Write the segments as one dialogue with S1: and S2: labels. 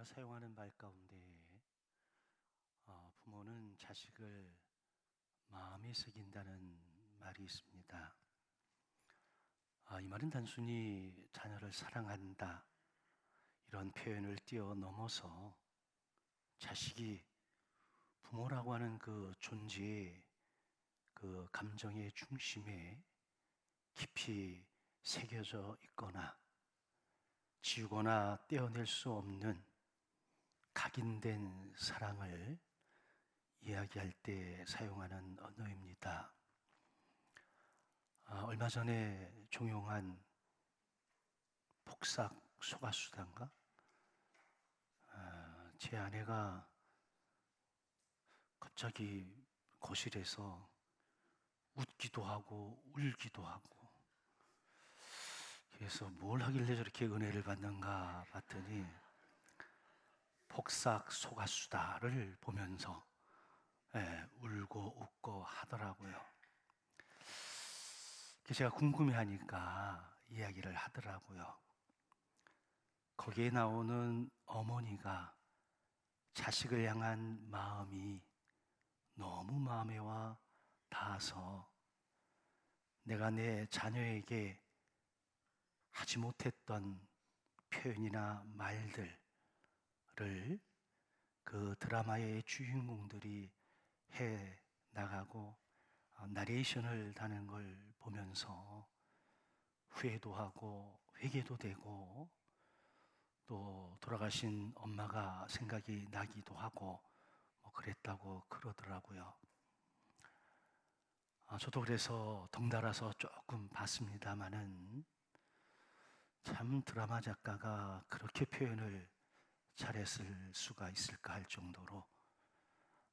S1: 제가 사용하는 말 가운데 부모는 자식을 마음에 새긴다는 말이 있습니다. 이 말은 단순히 자녀를 사랑한다 이런 표현을 뛰어넘어서 자식이 부모라고 하는 그 존재의 그 감정의 중심에 깊이 새겨져 있거나 지우거나 떼어낼 수 없는 각인된 사랑을 이야기할 때 사용하는 언어입니다. 얼마 전에 종영한 폭삭 소가수단가? 제 아내가 갑자기 거실에서 웃기도 하고 울기도 하고, 그래서 뭘 하길래 저렇게 은혜를 받는가 봤더니 폭삭 소가수다를 보면서 울고 웃고 하더라고요. 제가 궁금해하니까 이야기를 하더라고요. 거기에 나오는 어머니가 자식을 향한 마음이 너무 마음에 와 닿아서 내가 내 자녀에게 하지 못했던 표현이나 말들을 그 드라마의 주인공들이 해 나가고 나레이션을 다는 걸 보면서 후회도 하고 회개도 되고 또 돌아가신 엄마가 생각이 나기도 하고 그랬다고 그러더라고요. 저도 그래서 덩달아서 조금 봤습니다마는 참 드라마 작가가 그렇게 표현을 잘했을 수가 있을까 할 정도로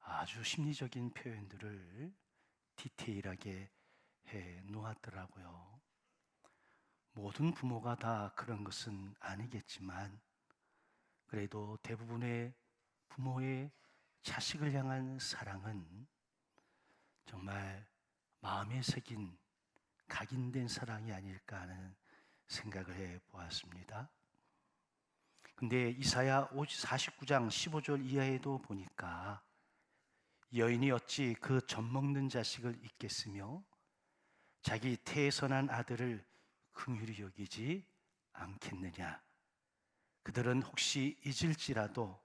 S1: 아주 심리적인 표현들을 디테일하게 해 놓았더라고요. 모든 부모가 다 그런 것은 아니겠지만 그래도 대부분의 부모의 자식을 향한 사랑은 정말 마음에 새긴 각인된 사랑이 아닐까 하는 생각을 해 보았습니다. 근데 이사야 49장 15절 이하에도 보니까 여인이 어찌 그 젖먹는 자식을 잊겠으며 자기 태에서 난 아들을 긍휼히 여기지 않겠느냐. 그들은 혹시 잊을지라도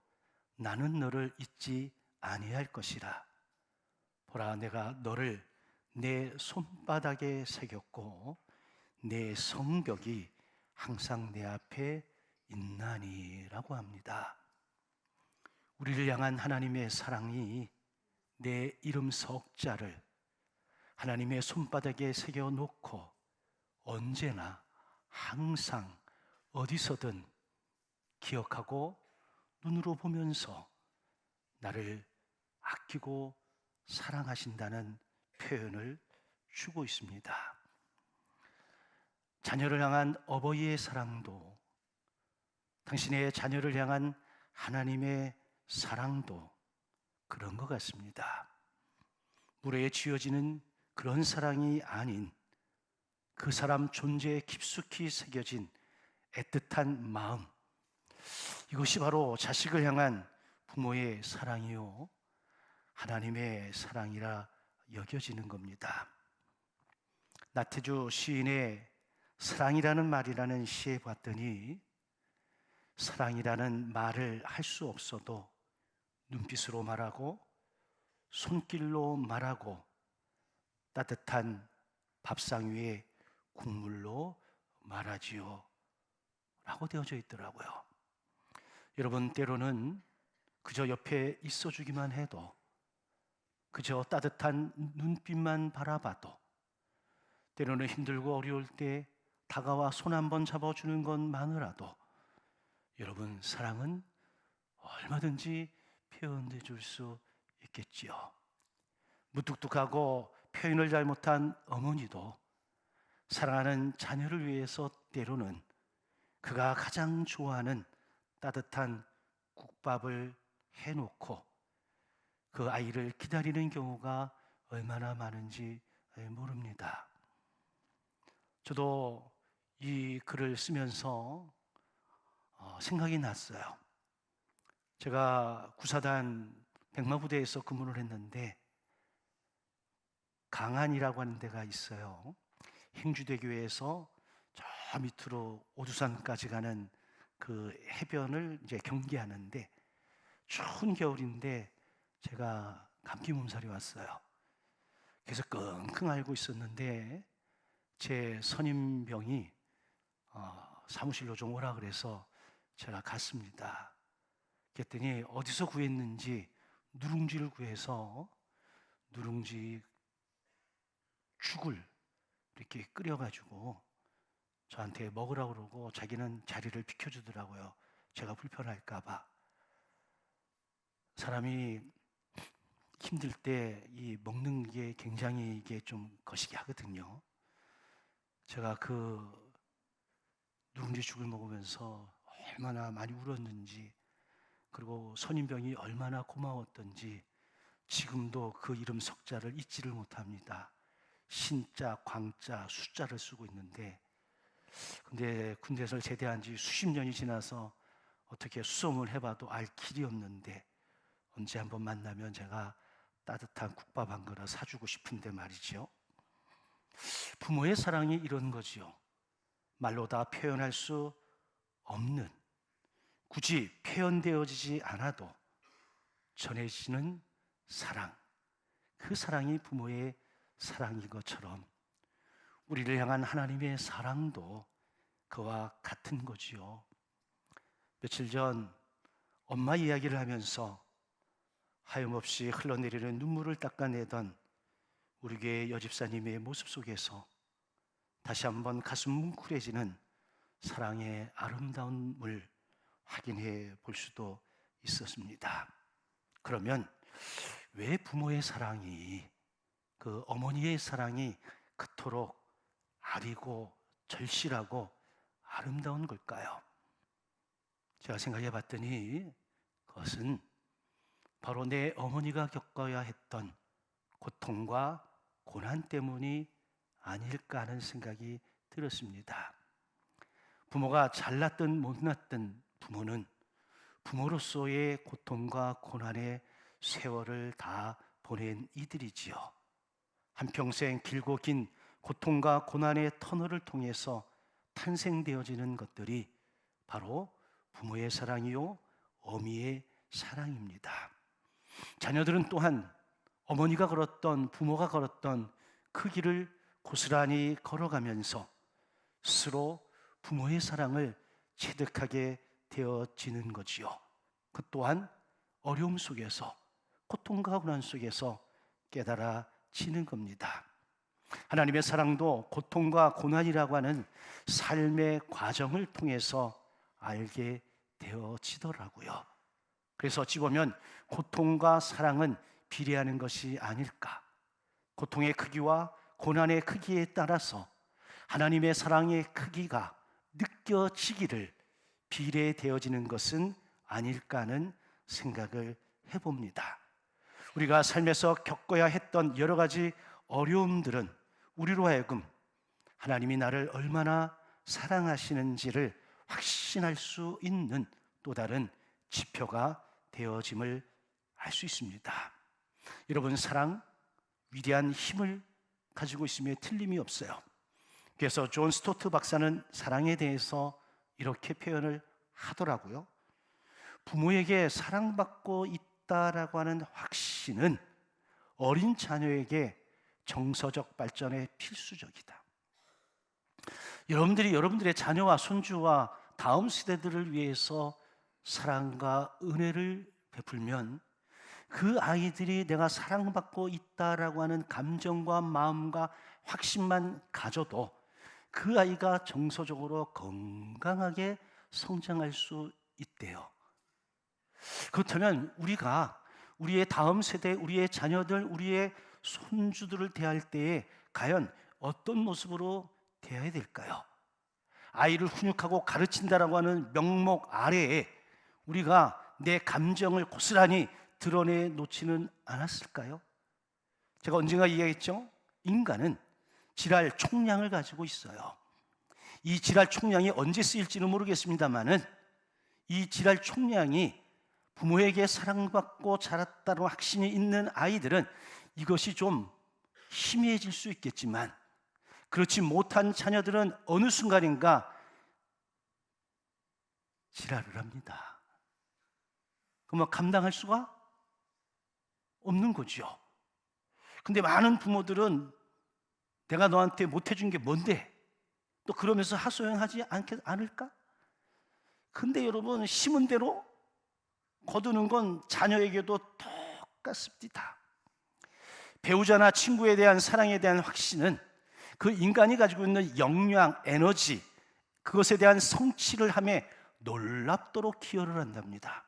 S1: 나는 너를 잊지 아니할 것이라. 보라, 내가 너를 내 손바닥에 새겼고 내 성벽이 항상 내 앞에 있나니라고 합니다. 우리를 향한 하나님의 사랑이 내 이름 석자를 하나님의 손바닥에 새겨놓고 언제나 항상 어디서든 기억하고 눈으로 보면서 나를 아끼고 사랑하신다는 표현을 주고 있습니다. 자녀를 향한 어버이의 사랑도 당신의 자녀를 향한 하나님의 사랑도 그런 것 같습니다. 물에 지어지는 그런 사랑이 아닌 그 사람 존재에 깊숙이 새겨진 애틋한 마음, 이것이 바로 자식을 향한 부모의 사랑이요 하나님의 사랑이라 여겨지는 겁니다. 나태주 시인의 사랑이라는 말이라는 시에 봤더니 사랑이라는 말을 할 수 없어도 눈빛으로 말하고 손길로 말하고 따뜻한 밥상 위에 국물로 말하지요 라고 되어져 있더라고요. 여러분, 때로는 그저 옆에 있어주기만 해도, 그저 따뜻한 눈빛만 바라봐도, 때로는 힘들고 어려울 때 다가와 손 한번 잡아주는 것만으로도 여러분, 사랑은 얼마든지 표현해 줄 수 있겠지요. 무뚝뚝하고 표현을 잘못한 어머니도 사랑하는 자녀를 위해서 때로는 그가 가장 좋아하는 따뜻한 국밥을 해놓고 그 아이를 기다리는 경우가 얼마나 많은지 모릅니다. 저도 이 글을 쓰면서 생각이 났어요. 제가 구사단 백마부대에서 근무를 했는데 강안이라고 하는 데가 있어요. 행주대교에서 저 밑으로 오두산까지 가는 그 해변을 이제 경계하는데 추운 겨울인데 제가 감기 몸살이 왔어요. 그래서 끙끙 앓고 있었는데 제 선임병이 사무실로 좀 오라 그래서 제가 갔습니다. 그랬더니 어디서 구했는지 누룽지를 구해서 누룽지 죽을 이렇게 끓여가지고 저한테 먹으라고 그러고 자기는 자리를 비켜주더라고요. 제가 불편할까봐. 사람이 힘들 때 이 먹는 게 굉장히 이게 좀 거시기 하거든요. 제가 그 누룽지 죽을 먹으면서 얼마나 많이 울었는지, 그리고 선임병이 얼마나 고마웠던지 지금도 그 이름 석자를 잊지를 못합니다. 신자, 광자, 숫자를 쓰고 있는데, 근데 군대에서 제대한 지 수십 년이 지나서 어떻게 수송을 해봐도 알 길이 없는데 언제 한번 만나면 제가 따뜻한 국밥 한 그릇 사주고 싶은데 말이죠. 부모의 사랑이 이런 거지요. 말로 다 표현할 수 없는, 굳이 표현되어지지 않아도 전해지는 사랑, 그 사랑이 부모의 사랑인 것처럼 우리를 향한 하나님의 사랑도 그와 같은 거지요. 며칠 전 엄마 이야기를 하면서 하염없이 흘러내리는 눈물을 닦아내던 우리 교회 여집사님의 모습 속에서 다시 한번 가슴 뭉클해지는 사랑의 아름다움을 확인해 볼 수도 있었습니다. 그러면 왜 부모의 사랑이, 그 어머니의 사랑이 그토록 아리고 절실하고 아름다운 걸까요? 제가 생각해 봤더니 그것은 바로 내 어머니가 겪어야 했던 고통과 고난 때문이 아닐까 하는 생각이 들었습니다. 부모가 잘났든 못났든 부모는 부모로서의 고통과 고난의 세월을 다 보낸 이들이지요. 한평생 길고 긴 고통과 고난의 터널을 통해서 탄생되어지는 것들이 바로 부모의 사랑이요, 어미의 사랑입니다. 자녀들은 또한 어머니가 걸었던, 부모가 걸었던 그 길을 고스란히 걸어가면서 스스로 부모의 사랑을 체득하게 되어지는 거지요. 그 또한 어려움 속에서, 고통과 고난 속에서 깨달아지는 겁니다. 하나님의 사랑도 고통과 고난이라고 하는 삶의 과정을 통해서 알게 되어지더라고요. 그래서 어찌 보면 고통과 사랑은 비례하는 것이 아닐까. 고통의 크기와 고난의 크기에 따라서 하나님의 사랑의 크기가 느껴지기를 비례되어지는 것은 아닐까 하는 생각을 해봅니다. 우리가 삶에서 겪어야 했던 여러 가지 어려움들은 우리로 하여금 하나님이 나를 얼마나 사랑하시는지를 확신할 수 있는 또 다른 지표가 되어짐을 알 수 있습니다. 여러분, 사랑, 위대한 힘을 가지고 있음에 틀림이 없어요. 그래서 존 스토트 박사는 사랑에 대해서 이렇게 표현을 하더라고요. 부모에게 사랑받고 있다라고 하는 확신은 어린 자녀에게 정서적 발전에 필수적이다. 여러분들이 여러분들의 자녀와 손주와 다음 세대들을 위해서 사랑과 은혜를 베풀면 그 아이들이 내가 사랑받고 있다라고 하는 감정과 마음과 확신만 가져도 그 아이가 정서적으로 건강하게 성장할 수 있대요. 그렇다면 우리가 우리의 다음 세대, 우리의 자녀들, 우리의 손주들을 대할 때에 과연 어떤 모습으로 대해야 될까요? 아이를 훈육하고 가르친다라고 하는 명목 아래에 우리가 내 감정을 고스란히 드러내 놓지는 않았을까요? 제가 언젠가 이야기했죠? 인간은 지랄 총량을 가지고 있어요. 이 지랄 총량이 언제 쓰일지는 모르겠습니다만은 이 지랄 총량이 부모에게 사랑받고 자랐다는 확신이 있는 아이들은 이것이 좀 희미해질 수 있겠지만, 그렇지 못한 자녀들은 어느 순간인가 지랄을 합니다. 그러면 감당할 수가 없는 거죠. 근데 많은 부모들은 내가 너한테 못해준 게 뭔데? 또 그러면서 하소연하지 않을까? 근데 여러분, 심은 대로 거두는 건 자녀에게도 똑같습니다. 배우자나 친구에 대한 사랑에 대한 확신은 그 인간이 가지고 있는 역량, 에너지, 그것에 대한 성취를 함에 놀랍도록 기여를 한답니다.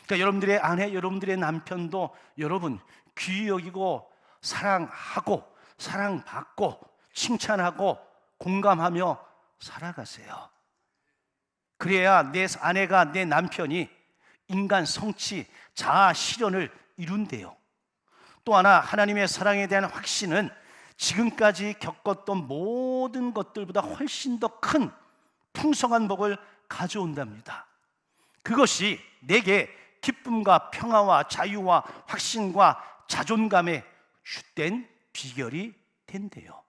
S1: 그러니까 여러분들의 아내, 여러분들의 남편도 여러분 귀히 여기고 사랑하고 사랑받고 칭찬하고 공감하며 살아가세요. 그래야 내 아내가, 내 남편이 인간 성취, 자아 실현을 이룬대요. 또 하나, 하나님의 사랑에 대한 확신은 지금까지 겪었던 모든 것들보다 훨씬 더 큰 풍성한 복을 가져온답니다. 그것이 내게 기쁨과 평화와 자유와 확신과 자존감의 주된 비결이 된대요.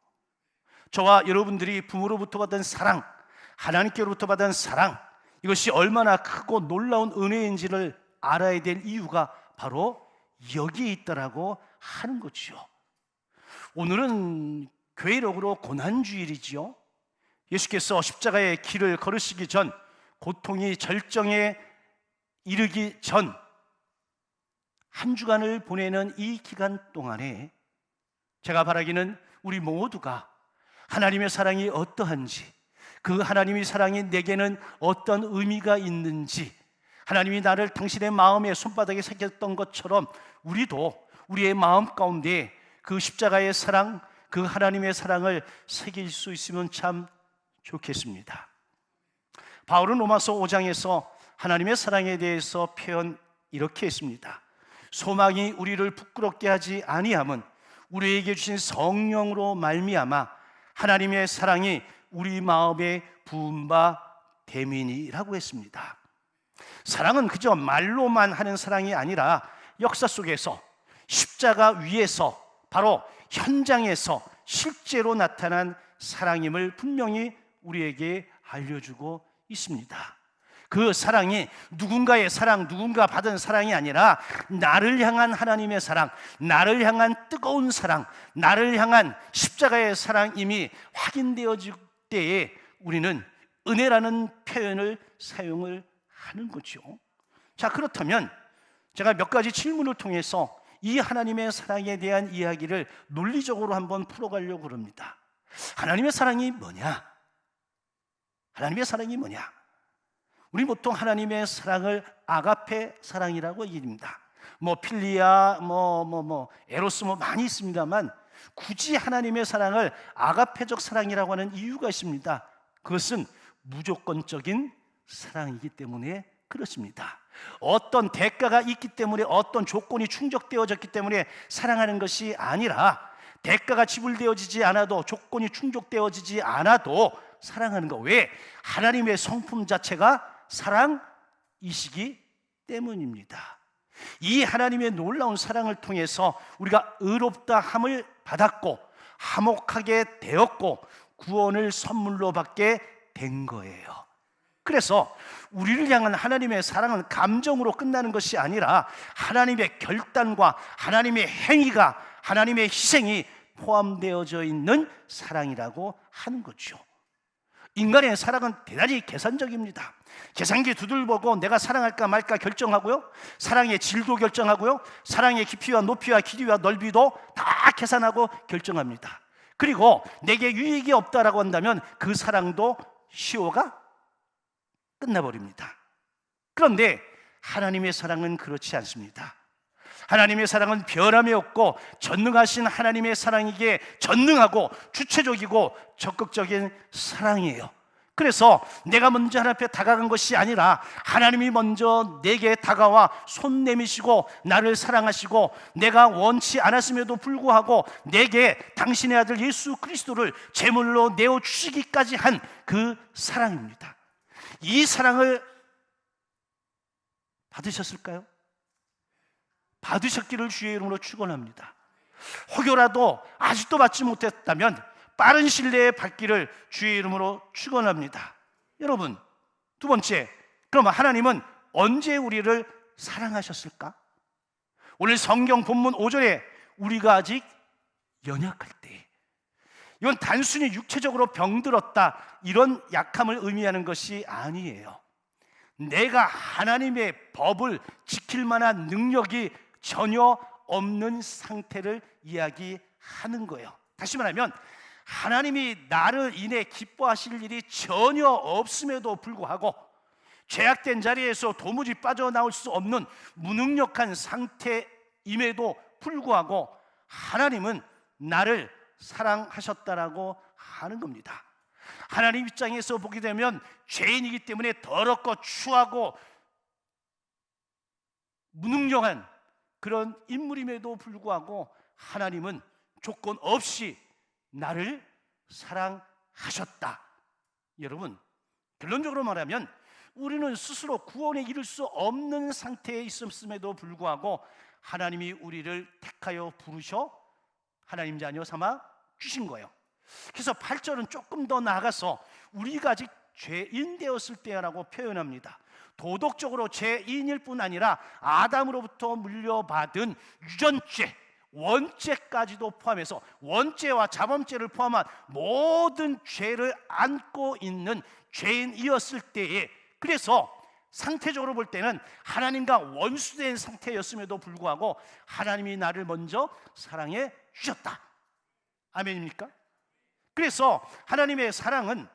S1: 저와 여러분들이 부모로부터 받은 사랑, 하나님께로부터 받은 사랑, 이것이 얼마나 크고 놀라운 은혜인지를 알아야 될 이유가 바로 여기에 있다라고 하는 거죠. 오늘은 교회력으로 고난주일이지요. 예수께서 십자가의 길을 걸으시기 전, 고통이 절정에 이르기 전 한 주간을 보내는 이 기간 동안에 제가 바라기는 우리 모두가 하나님의 사랑이 어떠한지, 그 하나님의 사랑이 내게는 어떤 의미가 있는지, 하나님이 나를 당신의 마음의 손바닥에 새겼던 것처럼 우리도 우리의 마음 가운데 그 십자가의 사랑, 그 하나님의 사랑을 새길 수 있으면 참 좋겠습니다. 바울은 로마서 5장에서 하나님의 사랑에 대해서 표현 이렇게 했습니다. 소망이 우리를 부끄럽게 하지 아니함은 우리에게 주신 성령으로 말미암아 하나님의 사랑이 우리 마음에 부은 바 됨이니라고 했습니다. 사랑은 그저 말로만 하는 사랑이 아니라 역사 속에서, 십자가 위에서, 바로 현장에서 실제로 나타난 사랑임을 분명히 우리에게 알려주고 있습니다. 그 사랑이 누군가의 사랑, 누군가 받은 사랑이 아니라 나를 향한 하나님의 사랑, 나를 향한 뜨거운 사랑, 나를 향한 십자가의 사랑임이 확인되어질 때에 우리는 은혜라는 표현을 사용을 하는 거죠. 자, 그렇다면 제가 몇 가지 질문을 통해서 이 하나님의 사랑에 대한 이야기를 논리적으로 한번 풀어가려고 합니다. 하나님의 사랑이 뭐냐? 하나님의 사랑이 뭐냐? 우리 보통 하나님의 사랑을 아가페 사랑이라고 얘기합니다. 필리아, 에로스 많이 있습니다만 굳이 하나님의 사랑을 아가페적 사랑이라고 하는 이유가 있습니다. 그것은 무조건적인 사랑이기 때문에 그렇습니다. 어떤 대가가 있기 때문에, 어떤 조건이 충족되어졌기 때문에 사랑하는 것이 아니라, 대가가 지불되어지지 않아도, 조건이 충족되어지지 않아도 사랑하는 거. 왜? 하나님의 성품 자체가 사랑이시기 때문입니다. 이 하나님의 놀라운 사랑을 통해서 우리가 의롭다 함을 받았고 화목하게 되었고 구원을 선물로 받게 된 거예요. 그래서 우리를 향한 하나님의 사랑은 감정으로 끝나는 것이 아니라 하나님의 결단과 하나님의 행위가, 하나님의 희생이 포함되어져 있는 사랑이라고 하는 거죠. 인간의 사랑은 대단히 계산적입니다. 계산기 두들보고 내가 사랑할까 말까 결정하고요, 사랑의 질도 결정하고요, 사랑의 깊이와 높이와 길이와 넓이도 다 계산하고 결정합니다. 그리고 내게 유익이 없다라고 한다면 그 사랑도 시효가 끝나버립니다. 그런데 하나님의 사랑은 그렇지 않습니다. 하나님의 사랑은 변함이 없고 전능하신 하나님의 사랑이기에 전능하고 주체적이고 적극적인 사랑이에요. 그래서 내가 먼저 하나님 앞에 다가간 것이 아니라 하나님이 먼저 내게 다가와 손 내미시고 나를 사랑하시고 내가 원치 않았음에도 불구하고 내게 당신의 아들 예수 그리스도를 제물로 내어주시기까지 한 그 사랑입니다. 이 사랑을 받으셨을까요? 받으셨기를 주의 이름으로 축원합니다. 혹여라도 아직도 받지 못했다면 빠른 시일 내에 받기를 주의 이름으로 축원합니다. 여러분, 두 번째, 그럼 하나님은 언제 우리를 사랑하셨을까? 오늘 성경 본문 5절에 우리가 아직 연약할 때, 이건 단순히 육체적으로 병들었다 이런 약함을 의미하는 것이 아니에요. 내가 하나님의 법을 지킬 만한 능력이 전혀 없는 상태를 이야기하는 거예요. 다시 말하면 하나님이 나를 인해 기뻐하실 일이 전혀 없음에도 불구하고 죄악된 자리에서 도무지 빠져나올 수 없는 무능력한 상태임에도 불구하고 하나님은 나를 사랑하셨다라고 하는 겁니다. 하나님 입장에서 보게 되면 죄인이기 때문에 더럽고 추하고 무능력한 그런 인물임에도 불구하고 하나님은 조건 없이 나를 사랑하셨다. 여러분, 결론적으로 말하면 우리는 스스로 구원에 이를 수 없는 상태에 있음에도 불구하고 하나님이 우리를 택하여 부르셔 하나님 자녀 삼아 주신 거예요. 그래서 8절은 조금 더 나아가서 우리가 아직 죄인 되었을 때라고 표현합니다. 도덕적으로 죄인일 뿐 아니라 아담으로부터 물려받은 유전죄, 원죄까지도 포함해서 원죄와 자범죄를 포함한 모든 죄를 안고 있는 죄인이었을 때에, 그래서 상태적으로 볼 때는 하나님과 원수된 상태였음에도 불구하고 하나님이 나를 먼저 사랑해 주셨다. 아멘입니까? 그래서 하나님의 사랑은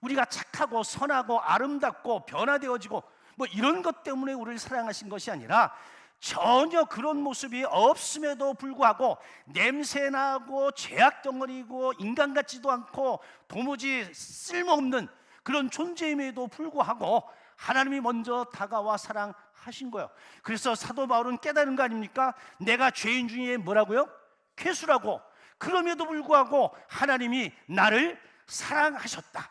S1: 우리가 착하고 선하고 아름답고 변화되어지고 뭐 이런 것 때문에 우리를 사랑하신 것이 아니라 전혀 그런 모습이 없음에도 불구하고 냄새나고 죄악덩어리고 인간 같지도 않고 도무지 쓸모없는 그런 존재임에도 불구하고 하나님이 먼저 다가와 사랑하신 거예요. 그래서 사도 바울은 깨달은 거 아닙니까? 내가 죄인 중에 뭐라고요? 괴수라고. 그럼에도 불구하고 하나님이 나를 사랑하셨다.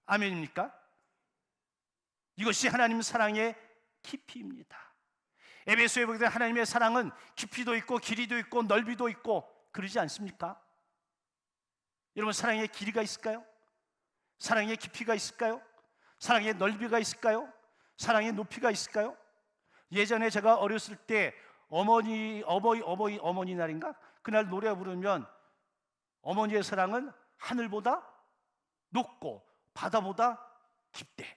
S1: 아멘입니까? 이것이 하나님 사랑의 깊이입니다. 에베소에 보게 되면 하나님의 사랑은 깊이도 있고 길이도 있고 넓이도 있고 그러지 않습니까? 여러분, 사랑의 길이가 있을까요? 사랑의 깊이가 있을까요? 사랑의 넓이가 있을까요? 사랑의 높이가 있을까요? 예전에 제가 어렸을 때 어머니 날인가? 그날 노래 부르면 어머니의 사랑은 하늘보다 높고 바다보다 깊대.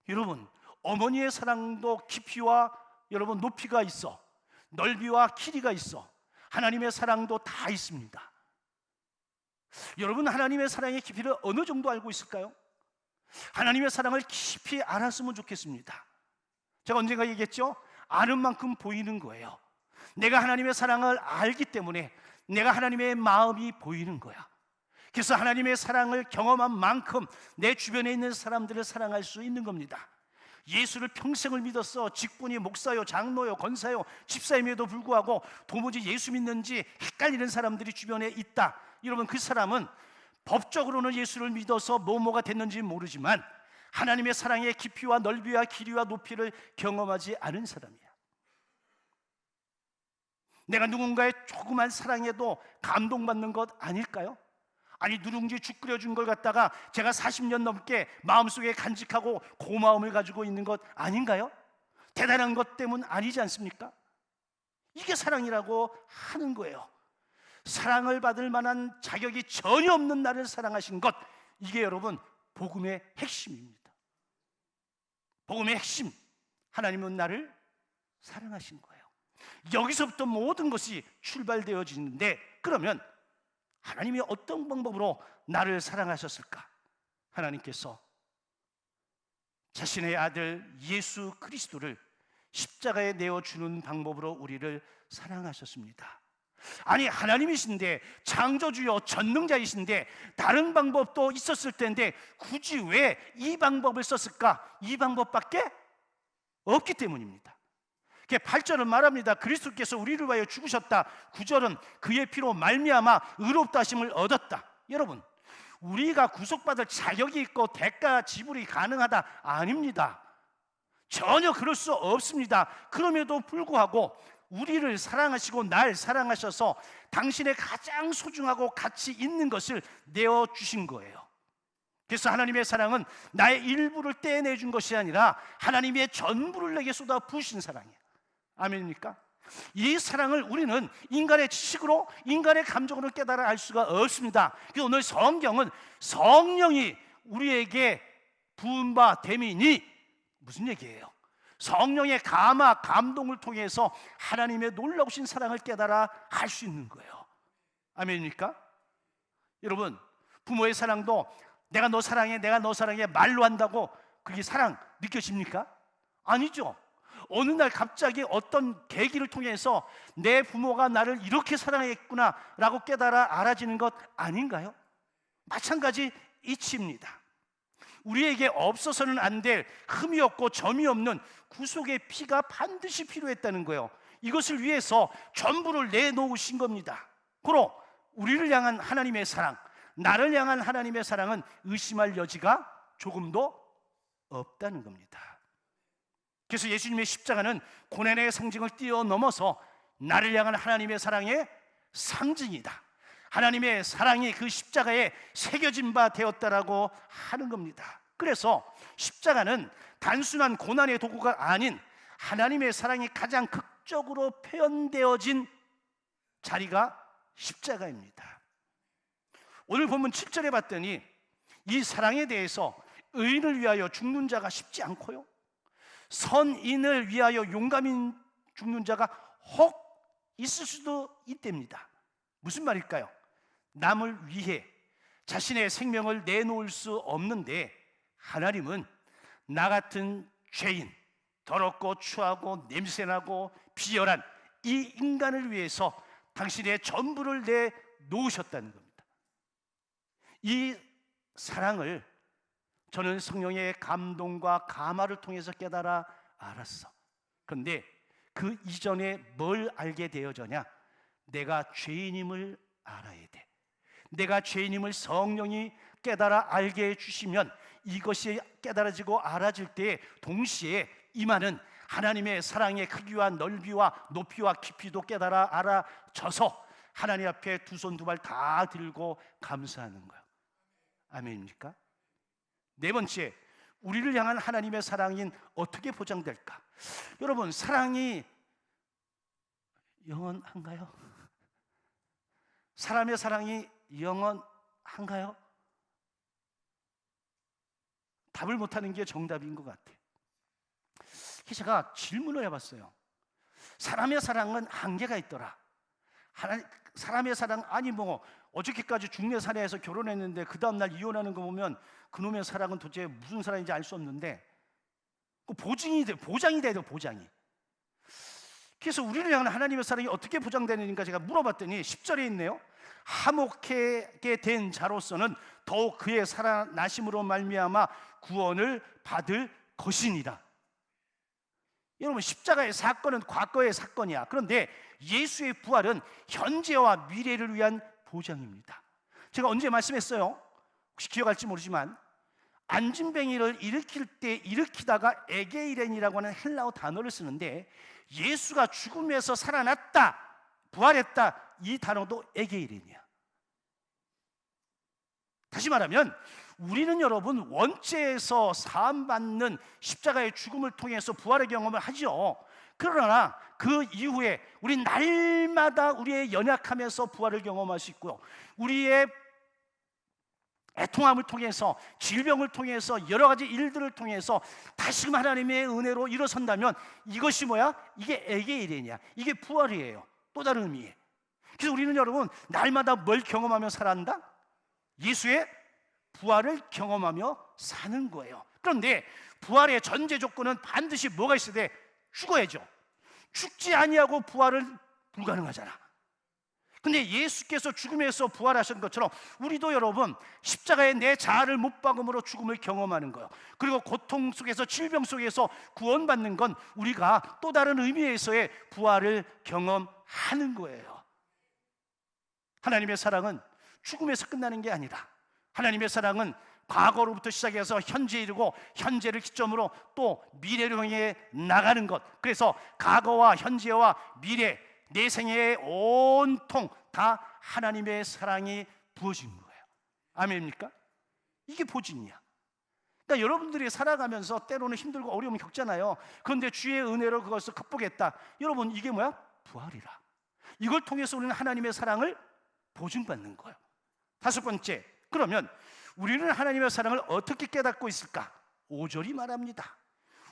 S1: 여러분, 어머니의 사랑도 깊이와 여러분 높이가 있어, 넓이와 길이가 있어. 하나님의 사랑도 다 있습니다. 여러분, 하나님의 사랑의 깊이를 어느 정도 알고 있을까요? 하나님의 사랑을 깊이 알았으면 좋겠습니다. 제가 언젠가 얘기했죠? 아는 만큼 보이는 거예요. 내가 하나님의 사랑을 알기 때문에 내가 하나님의 마음이 보이는 거야. 그래서 하나님의 사랑을 경험한 만큼 내 주변에 있는 사람들을 사랑할 수 있는 겁니다. 예수를 평생을 믿었어. 직분이 목사요, 장로요, 권사요, 집사임에도 불구하고 도무지 예수 믿는지 헷갈리는 사람들이 주변에 있다. 여러분, 그 사람은 법적으로는 예수를 믿어서 뭐가 됐는지 모르지만 하나님의 사랑의 깊이와 넓이와 길이와 높이를 경험하지 않은 사람이야. 내가 누군가의 조그만 사랑에도 감동받는 것 아닐까요? 아니, 누룽지 죽 끓여준 걸 갖다가 제가 40년 넘게 마음속에 간직하고 고마움을 가지고 있는 것 아닌가요? 대단한 것 때문 아니지 않습니까? 이게 사랑이라고 하는 거예요. 사랑을 받을 만한 자격이 전혀 없는 나를 사랑하신 것, 이게 여러분 복음의 핵심입니다. 복음의 핵심, 하나님은 나를 사랑하신 거예요. 여기서부터 모든 것이 출발되어지는데, 그러면 하나님이 어떤 방법으로 나를 사랑하셨을까? 하나님께서 자신의 아들 예수 그리스도를 십자가에 내어주는 방법으로 우리를 사랑하셨습니다. 아니, 하나님이신데, 창조주요 전능자이신데 다른 방법도 있었을 텐데 굳이 왜 이 방법을 썼을까? 이 방법밖에 없기 때문입니다. 8절은 말합니다. 그리스도께서 우리를 위하여 죽으셨다. 9절은 그의 피로 말미암아 의롭다 하심을 얻었다. 여러분, 우리가 구속받을 자격이 있고 대가 지불이 가능하다? 아닙니다. 전혀 그럴 수 없습니다. 그럼에도 불구하고 우리를 사랑하시고 날 사랑하셔서 당신의 가장 소중하고 가치 있는 것을 내어주신 거예요. 그래서 하나님의 사랑은 나의 일부를 떼내준 것이 아니라 하나님의 전부를 내게 쏟아 부으신 사랑이에요. 아멘입니까? 이 사랑을 우리는 인간의 지식으로, 인간의 감정으로 깨달아 알 수가 없습니다. 그래서 오늘 성경은 성령이 우리에게 부은 바 됨이니 무슨 얘기예요? 성령의 감화, 감동을 통해서 하나님의 놀라우신 사랑을 깨달아 알 수 있는 거예요. 아멘입니까? 여러분, 부모의 사랑도 내가 너 사랑해, 내가 너 사랑해 말로 한다고 그게 사랑 느껴집니까? 아니죠. 어느 날 갑자기 어떤 계기를 통해서 내 부모가 나를 이렇게 사랑했구나 라고 깨달아 알아지는 것 아닌가요? 마찬가지 이치입니다. 우리에게 없어서는 안 될 흠이 없고 점이 없는 구속의 피가 반드시 필요했다는 거예요. 이것을 위해서 전부를 내놓으신 겁니다. 그럼 우리를 향한 하나님의 사랑, 나를 향한 하나님의 사랑은 의심할 여지가 조금도 없다는 겁니다. 그래서 예수님의 십자가는 고난의 상징을 뛰어넘어서 나를 향한 하나님의 사랑의 상징이다. 하나님의 사랑이 그 십자가에 새겨진 바 되었다라고 하는 겁니다. 그래서 십자가는 단순한 고난의 도구가 아닌 하나님의 사랑이 가장 극적으로 표현되어진 자리가 십자가입니다. 오늘 본문 7절에 봤더니 이 사랑에 대해서 의인을 위하여 죽는 자가 쉽지 않고요, 선인을 위하여 용감히 죽는 자가 혹 있을 수도 있답니다. 무슨 말일까요? 남을 위해 자신의 생명을 내놓을 수 없는데 하나님은 나 같은 죄인, 더럽고 추하고 냄새나고 비열한 이 인간을 위해서 당신의 전부를 내놓으셨다는 겁니다. 이 사랑을 저는 성령의 감동과 감화를 통해서 깨달아 알았어. 그런데 그 이전에 뭘 알게 되어져냐? 내가 죄인임을 알아야 돼. 내가 죄인임을 성령이 깨달아 알게 해주시면 이것이 깨달아지고 알아질 때 동시에 임하는 하나님의 사랑의 크기와 넓이와 높이와 깊이도 깨달아 알아져서 하나님 앞에 두 손 두 발 다 들고 감사하는 거예요. 아멘입니까? 네 번째, 우리를 향한 하나님의 사랑인 어떻게 보장될까? 여러분, 사랑이 영원한가요? 사람의 사랑이 영원한가요? 답을 못하는 게 정답인 것 같아요. 제가 질문을 해봤어요. 사람의 사랑은 한계가 있더라. 사람의 사랑, 아니 뭐 어저께까지 중매 사내에서 결혼했는데 그 다음날 이혼하는 거 보면 그놈의 사랑은 도대체 무슨 사랑인지 알 수 없는데 보장이 돼요, 보장이. 그래서 우리를 향한 하나님의 사랑이 어떻게 보장되는가 제가 물어봤더니 10절에 있네요. 화목하게 된 자로서는 더욱 그의 살아나심으로 말미암아 구원을 받을 것이니라. 여러분, 십자가의 사건은 과거의 사건이야. 그런데 예수의 부활은 현재와 미래를 위한 보장입니다. 제가 언제 말씀했어요? 혹시 기억할지 모르지만 안진뱅이를 일으킬 때 일으키다가 에게이렌이라고 하는 헬라어 단어를 쓰는데 예수가 죽음에서 살아났다, 부활했다, 이 단어도 에게이렌이야. 다시 말하면 우리는 여러분 원죄에서 사함받는 십자가의 죽음을 통해서 부활의 경험을 하죠. 그러나 그 이후에 우리 날마다 우리의 연약함에서 부활을 경험할 수 있고요, 우리의 애통함을 통해서, 질병을 통해서, 여러 가지 일들을 통해서 다시금 하나님의 은혜로 일어선다면 이것이 뭐야? 이게 에게이렌이야. 이게 부활이에요. 또 다른 의미에. 그래서 우리는 여러분 날마다 뭘 경험하며 살아간다? 예수의 부활을 경험하며 사는 거예요. 그런데 부활의 전제 조건은 반드시 뭐가 있어야 돼? 죽어야죠. 죽지 아니하고 부활은 불가능하잖아. 근데 예수께서 죽음에서 부활하신 것처럼 우리도 여러분 십자가에 내 자아를 못 박음으로 죽음을 경험하는 거예요. 그리고 고통 속에서, 질병 속에서 구원받는 건 우리가 또 다른 의미에서의 부활을 경험하는 거예요. 하나님의 사랑은 죽음에서 끝나는 게 아니라 하나님의 사랑은 과거로부터 시작해서 현재에 이르고 현재를 기점으로 또 미래로 향해 나가는 것. 그래서 과거와 현재와 미래 내 생애에 온통 다 하나님의 사랑이 부어진 거예요. 아멘입니까? 이게 보증이야. 그러니까 여러분들이 살아가면서 때로는 힘들고 어려움을 겪잖아요. 그런데 주의 은혜로 그것을 극복했다. 여러분, 이게 뭐야? 부활이라. 이걸 통해서 우리는 하나님의 사랑을 보증받는 거예요. 다섯 번째, 그러면 우리는 하나님의 사랑을 어떻게 깨닫고 있을까? 5절이 말합니다.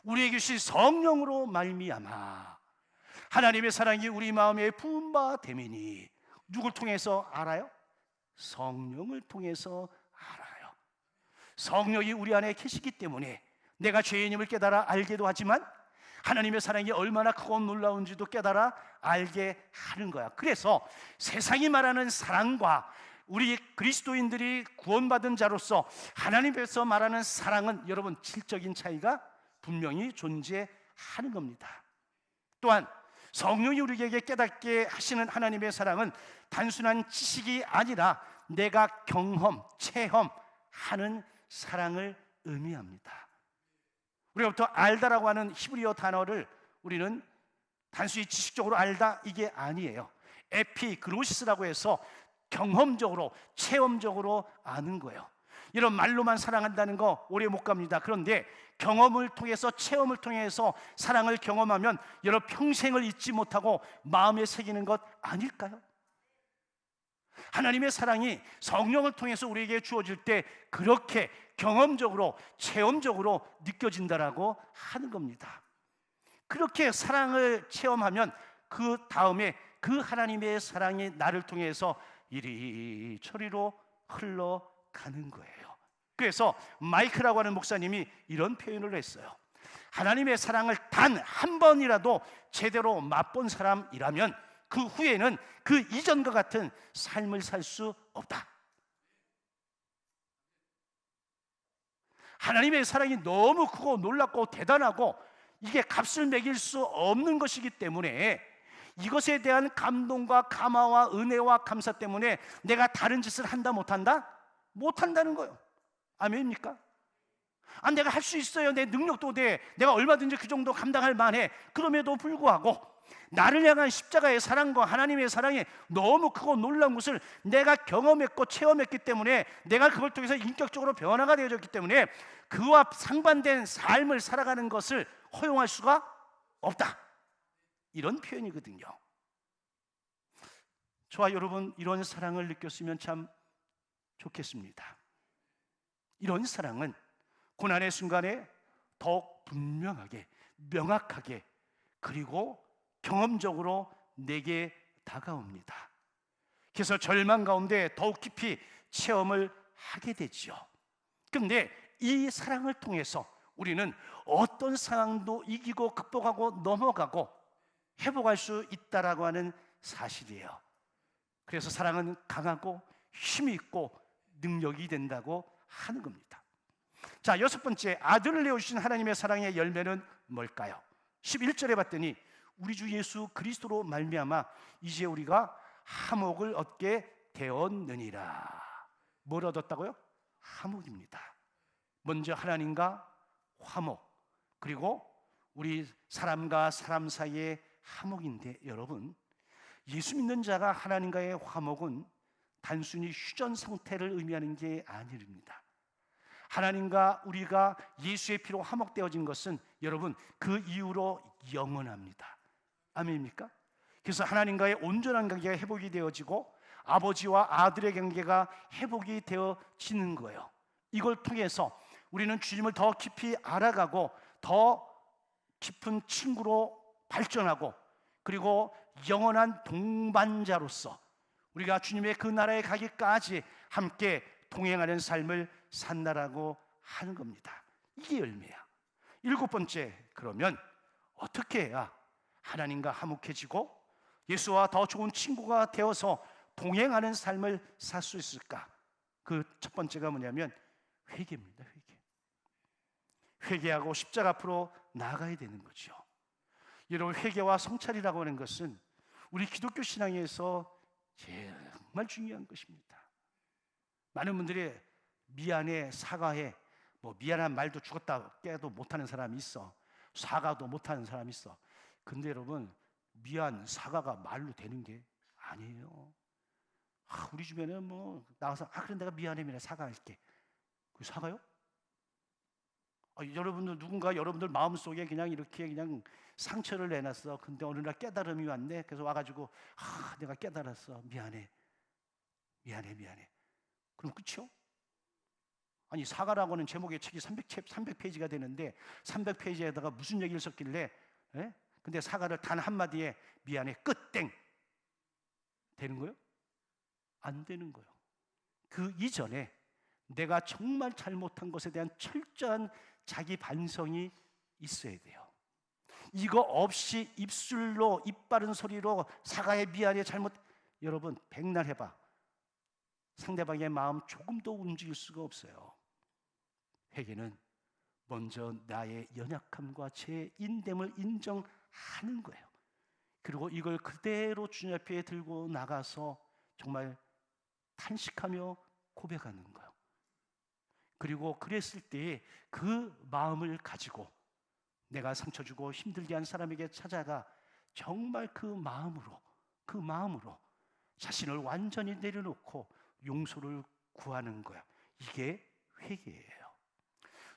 S1: 우리에게 주신 성령으로 말미암아 하나님의 사랑이 우리 마음에 부은 바 되매니. 누굴 통해서 알아요? 성령을 통해서 알아요. 성령이 우리 안에 계시기 때문에 내가 죄인임을 깨달아 알게도 하지만 하나님의 사랑이 얼마나 크고 놀라운지도 깨달아 알게 하는 거야. 그래서 세상이 말하는 사랑과 우리 그리스도인들이 구원받은 자로서 하나님께서 말하는 사랑은 여러분 질적인 차이가 분명히 존재하는 겁니다. 또한 성령이 우리에게 깨닫게 하시는 하나님의 사랑은 단순한 지식이 아니라 내가 경험, 체험하는 사랑을 의미합니다. 우리가 보통 알다라고 하는 히브리어 단어를 우리는 단순히 지식적으로 알다 이게 아니에요. 에피그노시스라고 해서 경험적으로, 체험적으로 아는 거예요. 이런 말로만 사랑한다는 거 오래 못 갑니다. 그런데 경험을 통해서, 체험을 통해서 사랑을 경험하면 여러분 평생을 잊지 못하고 마음에 새기는 것 아닐까요? 하나님의 사랑이 성령을 통해서 우리에게 주어질 때 그렇게 경험적으로, 체험적으로 느껴진다라고 하는 겁니다. 그렇게 사랑을 체험하면 그 다음에 그 하나님의 사랑이 나를 통해서 이리저리로 흘러가는 거예요. 그래서 마이크라고 하는 목사님이 이런 표현을 했어요. 하나님의 사랑을 단 한 번이라도 제대로 맛본 사람이라면 그 후에는 그 이전과 같은 삶을 살 수 없다. 하나님의 사랑이 너무 크고 놀랍고 대단하고 이게 값을 매길 수 없는 것이기 때문에 이것에 대한 감동과 감화와 은혜와 감사 때문에 내가 다른 짓을 한다 못한다? 못한다는 거예요. 아멘입니까? 내가 할 수 있어요. 내 능력도 돼. 내가 얼마든지 그 정도 감당할 만해. 그럼에도 불구하고 나를 향한 십자가의 사랑과 하나님의 사랑이 너무 크고 놀라운 것을 내가 경험했고 체험했기 때문에 내가 그걸 통해서 인격적으로 변화가 되어졌기 때문에 그와 상반된 삶을 살아가는 것을 허용할 수가 없다. 이런 표현이거든요. 저와 여러분 이런 사랑을 느꼈으면 참 좋겠습니다. 이런 사랑은 고난의 순간에 더욱 분명하게, 명확하게, 그리고 경험적으로 내게 다가옵니다. 그래서 절망 가운데 더욱 깊이 체험을 하게 되죠. 그런데 이 사랑을 통해서 우리는 어떤 상황도 이기고 극복하고 넘어가고 회복할 수 있다라고 하는 사실이에요. 그래서 사랑은 강하고 힘이 있고 능력이 된다고 하는 겁니다. 자, 여섯 번째, 아들을 내어주신 하나님의 사랑의 열매는 뭘까요? 11절에 봤더니 우리 주 예수 그리스도로 말미암아 이제 우리가 화목을 얻게 되었느니라. 뭘 얻었다고요? 화목입니다. 먼저 하나님과 화목, 그리고 우리 사람과 사람 사이의 화목인데, 여러분 예수 믿는 자가 하나님과의 화목은 단순히 휴전 상태를 의미하는 게 아닙니다. 하나님과 우리가 예수의 피로 화목되어진 것은 여러분 그 이후로 영원합니다. 아멘입니까? 그래서 하나님과의 온전한 관계가 회복이 되어지고 아버지와 아들의 관계가 회복이 되어지는 거예요. 이걸 통해서 우리는 주님을 더 깊이 알아가고 더 깊은 친구로 발전하고, 그리고 영원한 동반자로서 우리가 주님의 그 나라에 가기까지 함께 동행하는 삶을 산다라고 하는 겁니다. 이게 열매야. 일곱 번째, 그러면 어떻게 해야 하나님과 화목해지고 예수와 더 좋은 친구가 되어서 동행하는 삶을 살 수 있을까? 그 첫 번째가 뭐냐면 회개입니다. 회개하고 십자가 앞으로 나아가야 되는 거죠. 여러분, 회개와 성찰이라고 하는 것은 우리 기독교 신앙에서 정말 중요한 것입니다. 많은 분들이 미안해, 사과해. 뭐 미안한 말도 죽었다 깨도 못하는 사람이 있어. 사과도 못하는 사람이 있어. 근데 여러분, 미안, 사과가 말로 되는 게 아니에요. 우리 주변에 뭐 나와서 그래 내가 미안해, 미안해, 사과할게. 그 사과요? 여러분들 누군가 여러분들 마음속에 그냥 이렇게 그냥 상처를 내놨어. 근데 어느 날 깨달음이 왔네. 그래서 와가지고 내가 깨달았어. 미안해, 미안해, 미안해. 그럼 끝이요? 아니, 사과라고 하는 제목의 책이 300페이지가 되는데 300페이지에다가 무슨 얘기를 썼길래, 에? 근데 사과를 단 한마디에 미안해, 끝땡 되는 거예요? 안 되는 거예요. 그 이전에 내가 정말 잘못한 것에 대한 철저한 자기 반성이 있어야 돼요. 이거 없이 입술로, 입 바른 소리로 사과해, 미안해, 잘못, 여러분 백날 해봐. 상대방의 마음 조금도 움직일 수가 없어요. 회개는 먼저 나의 연약함과 제 인됨을 인정하는 거예요. 그리고 이걸 그대로 주님 앞에 들고 나가서 정말 탄식하며 고백하는 거예요. 그리고 그랬을 때 그 마음을 가지고 내가 상처 주고 힘들게 한 사람에게 찾아가 정말 그 마음으로 자신을 완전히 내려놓고 용서를 구하는 거예요. 이게 회개예요.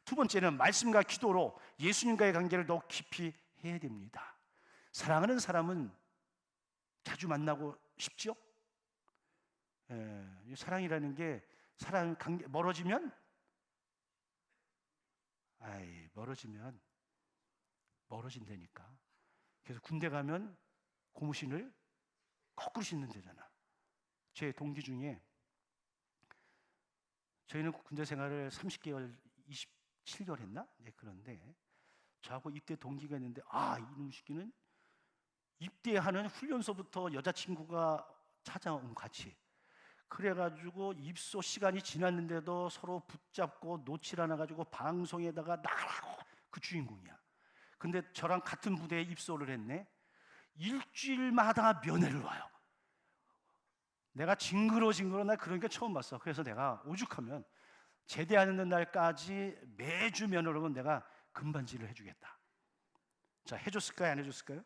S1: 두 번째는 말씀과 기도로 예수님과의 관계를 더 깊이 해야 됩니다. 사랑하는 사람은 자주 만나고 싶죠? 사랑이라는 게 사랑 관계 멀어지면 멀어진다니까. 그래서 군대 가면 고무신을 거꾸로 신는 데잖아. 제 동기 중에 저희는 군대 생활을 30개월, 27개월 했나? 네, 그런데 저하고 입대 동기가 있는데 이놈 새끼는 입대하는 훈련소부터 여자친구가 찾아온 같이. 그래가지고 입소 시간이 지났는데도 서로 붙잡고 놓질 않아가지고 방송에다가 나가라고, 그 주인공이야. 근데 저랑 같은 부대에 입소를 했네. 일주일마다 면회를 와요. 내가 징그러 나 그런 게 처음 봤어. 그래서 내가 오죽하면 제대하는 날까지 매주 면회를 오면 내가 금반지를 해주겠다. 자, 해줬을까요? 안 해줬을까요?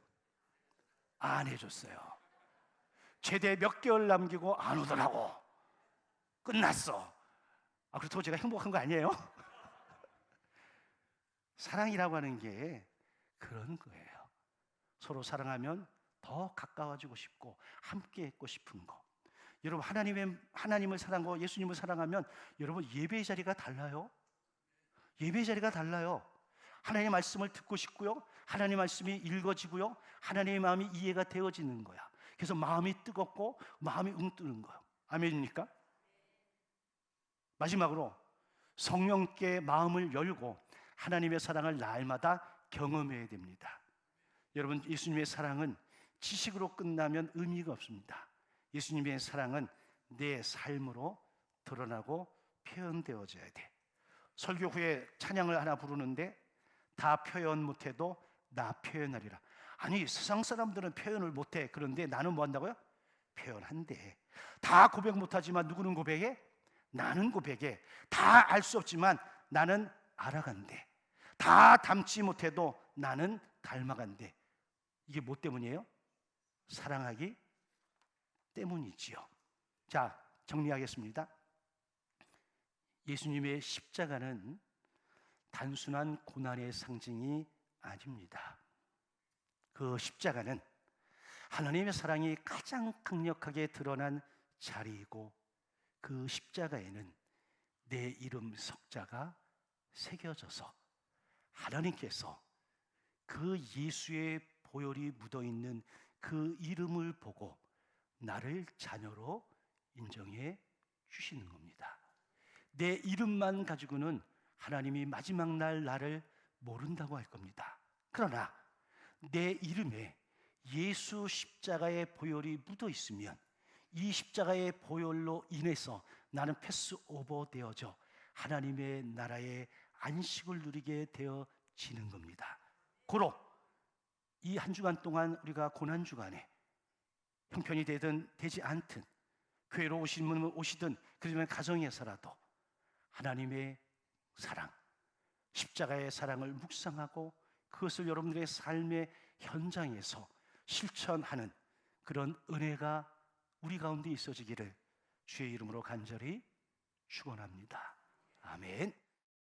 S1: 안 해줬어요. 제대 몇 개월 남기고 안 오더라고. 끝났어. 그렇다고 제가 행복한 거 아니에요? 사랑이라고 하는 게 그런 거예요. 서로 사랑하면 더 가까워지고 싶고 함께 있고 싶은 거. 여러분, 하나님을 사랑하고 예수님을 사랑하면 여러분 예배의 자리가 달라요. 예배의 자리가 달라요. 하나님의 말씀을 듣고 싶고요, 하나님의 말씀이 읽어지고요, 하나님의 마음이 이해가 되어지는 거야. 그래서 마음이 뜨겁고 마음이 뜨는 거예요. 아멘입니까? 마지막으로 성령께 마음을 열고 하나님의 사랑을 날마다 경험해야 됩니다. 여러분, 예수님의 사랑은 지식으로 끝나면 의미가 없습니다. 예수님의 사랑은 내 삶으로 드러나고 표현되어져야 돼. 설교 후에 찬양을 하나 부르는데 다 표현 못해도 나 표현하리라. 아니, 세상 사람들은 표현을 못해. 그런데 나는 뭐 한다고요? 표현한대. 다 고백 못하지만 누구는 고백해? 나는 고백해. 다 알 수 없지만 나는 알아간대. 다 닮지 못해도 나는 닮아간대. 이게 뭐 때문이에요? 사랑하기 때문이지요. 자, 정리하겠습니다. 예수님의 십자가는 단순한 고난의 상징이 아닙니다. 그 십자가는 하나님의 사랑이 가장 강력하게 드러난 자리이고, 그 십자가에는 내 이름 석자가 새겨져서 하나님께서 그 예수의 보혈이 묻어있는 그 이름을 보고 나를 자녀로 인정해 주시는 겁니다. 내 이름만 가지고는 하나님이 마지막 날 나를 모른다고 할 겁니다. 그러나 내 이름에 예수 십자가의 보혈이 묻어 있으면 이 십자가의 보혈로 인해서 나는 패스오버 되어져 하나님의 나라의 안식을 누리게 되어지는 겁니다. 고로 이 한 주간 동안 우리가 고난 주간에 형편이 되든 되지 않든, 교회로 오시는 분은 오시든, 그러면 가정에서라도 하나님의 사랑, 십자가의 사랑을 묵상하고 그것을 여러분들의 삶의 현장에서 실천하는 그런 은혜가 우리 가운데 있어지기를 주의 이름으로 간절히 축원합니다. 아멘.